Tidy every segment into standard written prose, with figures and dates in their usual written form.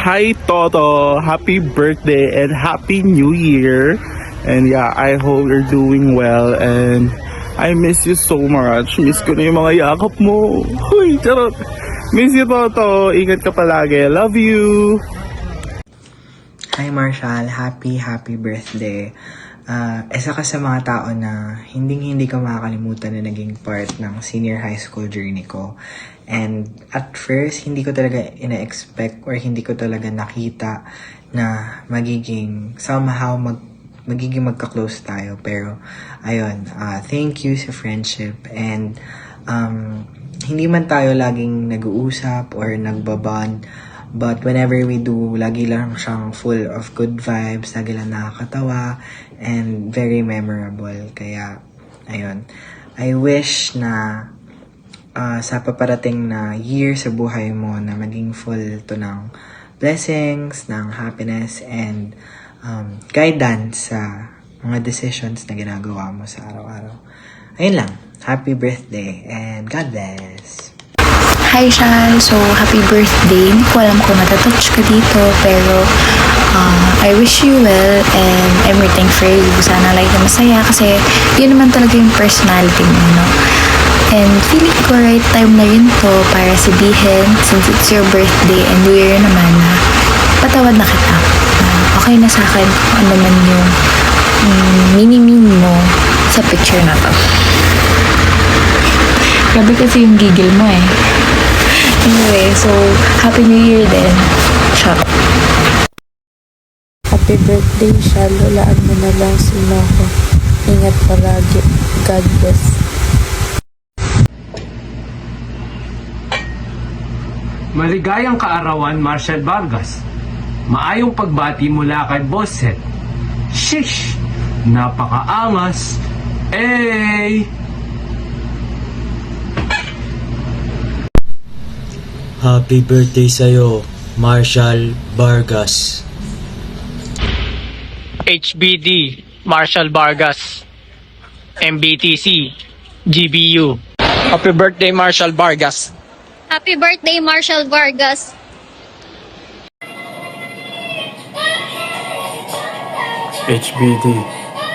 Hi Toto, happy birthday and happy new year. And yeah, I hope you're doing well and I miss you so much. Miss ko na yung mga yakap mo. Huy, charot. Miss you Toto, ingat ka palagi. Love you. Hi Marshall, happy birthday. Isa ka sa mga tao na hindi ko makakalimutan na naging part ng senior high school journey ko. And at first, hindi ko talaga ina-expect or hindi ko talaga nakita na magiging magka-close tayo. Pero, ayun, thank you sa friendship. And, hindi man tayo laging nag-uusap or nagbabond. But whenever we do, lagi lang siyang full of good vibes, lagi lang nakakatawa, and very memorable. Kaya, ayun. I wish na sa paparating na year sa buhay mo na maging full to ng blessings, ng happiness, and guidance sa mga decisions na ginagawa mo sa araw-araw. Ayun lang. Happy birthday and God bless! Hi, Shal. So, happy birthday. Hindi ko alam kung natatouch ka dito, pero I wish you well and I'm rooting for you. Sana like na masaya kasi yun naman talaga yung personality mo, no? And feeling ko right time na rin to para sabihin, since it's your birthday and New Year naman, na patawad na kita. Okay na sa akin kung ano man yung mini-mini mo sa picture na to. Grabe kasi yung gigil mo eh. Anyway, so, Happy New Year din. Ciao. Happy birthday, Shal. Walaan mo na lang si Noho. Ingat palagi. God bless. Maligayang kaarawan, Marshall Vargas. Maayong pagbati mula kay Bosset. Shish! Napakaangas! Hey! Happy birthday sa'yo, Marshall Vargas. HBD, Marshall Vargas. MBTC, GBU. Happy birthday, Marshall Vargas. Happy birthday, Marshall Vargas. HBD,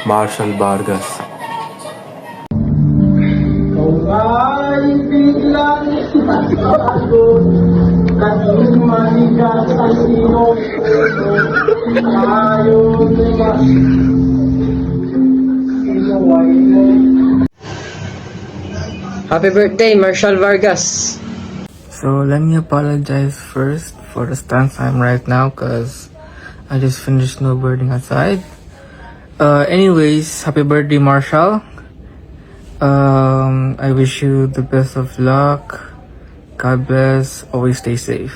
Marshall Vargas. Ay biglang pagod, naging manigas ang iyong puso. Ayaw nila inuway mo. Happy birthday, Marshall Vargas. So, let me apologize first for the stance I'm right now because I just finished snowboarding outside. Anyways, happy birthday, Marshall. I wish you the best of luck. God bless. Always stay safe.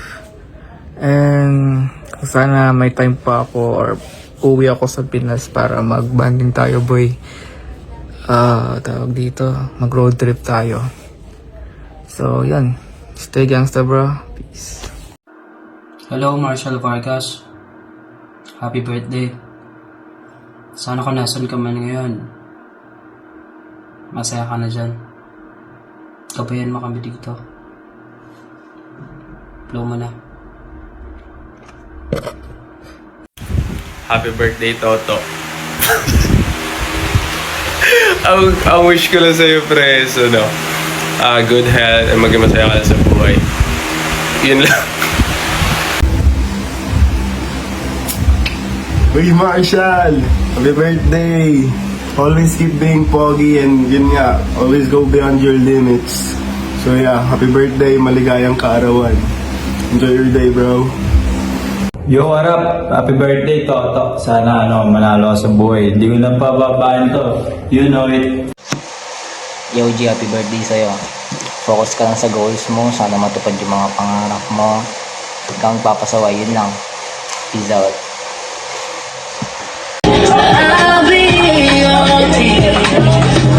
And sana may time pa ako or uwi ako sa Pinas para mag-banding tayo, boy. Tawag dito, mag-road trip tayo. So, yan. Stay gangsta, bro. Peace. Hello, Marshall Vargas. Happy birthday. Sana kung nasan ka man ngayon, masaya ka na dyan. Gabayan mo kami dito. Blow mo na. Happy birthday, Toto. ang wish ko lang sa'yo, pre, is, good health and maging masaya ka sa buhay. Yun lang. Uy, Marshall! Happy birthday! Always keep being pogi and yun nga, always go beyond your limits. So yeah, happy birthday, maligayang kaarawan. Enjoy your day, bro. Yo, what up? Happy birthday, Toto. Sana manalo ka sa buhay. Hindi ko lang pababahan to. You know it. Yo, G, happy birthday sa'yo. Focus ka lang sa goals mo. Sana matupad yung mga pangarap mo. Huwag kang papasaway. Yun lang. Peace out.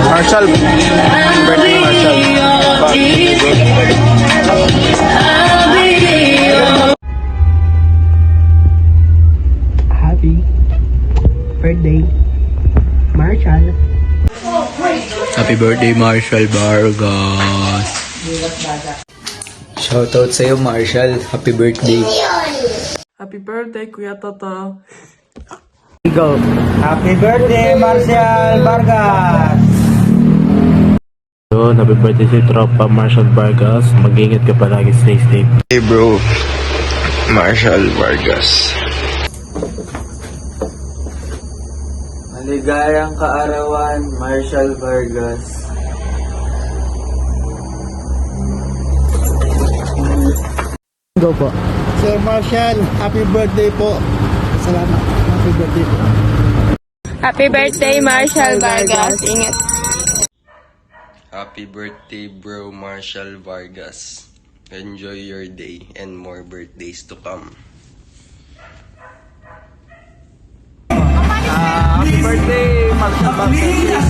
Marshall. Birthday, Marshall. Happy birthday, Marshall. Happy birthday, Marshall Vargas. Shoutout sa'yo, Marshall. Happy birthday. Happy Happy birthday, Kuya Toto. Go. Happy birthday, Marshall Vargas! So, happy birthday si Tropa Marshall Vargas. Mag-ingat ka palagi, stay safe. Hey bro, Marshall Vargas. Maligayang kaarawan, Marshall Vargas. Go po. Sir Marshall, happy birthday po. Salamat. Happy birthday po. Happy birthday, Marshall Vargas. Ingat. Happy birthday bro, Marshall Vargas. Enjoy your day and more birthdays to come. Happy birthday, Marshall Vargas.